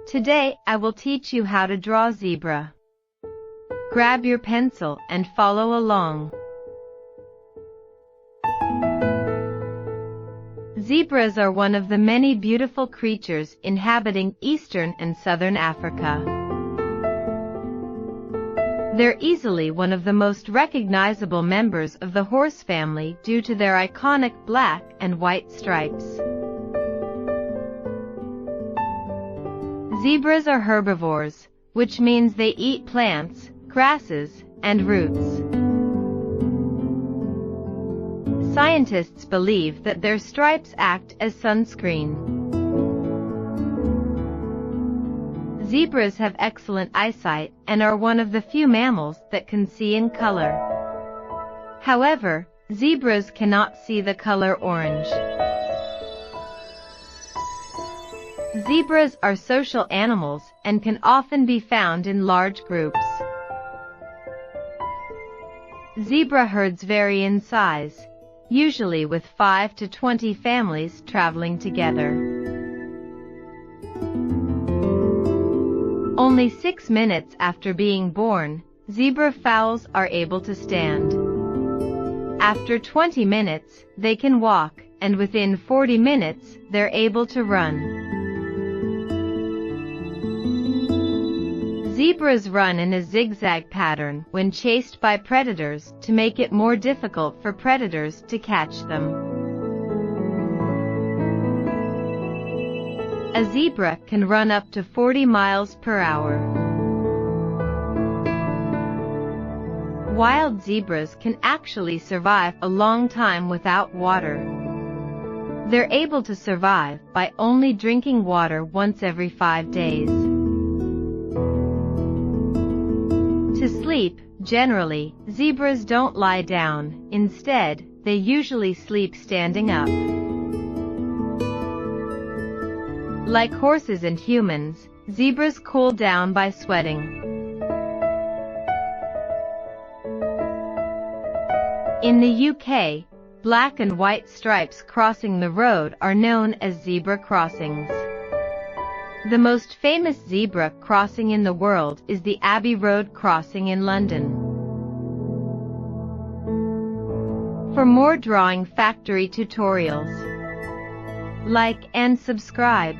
Today I will teach you how to draw zebra. Grab your pencil and follow along. Zebras are one of the many beautiful creatures inhabiting eastern and southern Africa. They're easily one of the most recognizable members of the horse family due to their iconic black and white stripes. Zebras are herbivores, which means they eat plants, grasses, and roots. Scientists believe that their stripes act as sunscreen. Zebras have excellent eyesight and are one of the few mammals that can see in color. However, zebras cannot see the color orange. Zebras are social animals and can often be found in large groups. Zebra herds vary in size, usually with 5 to 20 families traveling together. Only 6 minutes after being born, zebra fowls are able to stand. After 20 minutes, they can walk, and within 40 minutes, they're able to run. Zebras run in a zigzag pattern when chased by predators to make it more difficult for predators to catch them. A zebra can run up to 40 miles per hour. Wild zebras can actually survive a long time without water. They're able to survive by only drinking water once every 5 days. To sleep, generally, zebras don't lie down. Instead, they usually sleep standing up. Like horses and humans, zebras cool down by sweating. In the UK, black and white stripes crossing the road are known as zebra crossings. The most famous zebra crossing in the world is the Abbey Road crossing in London. For more drawing factory tutorials, like and subscribe.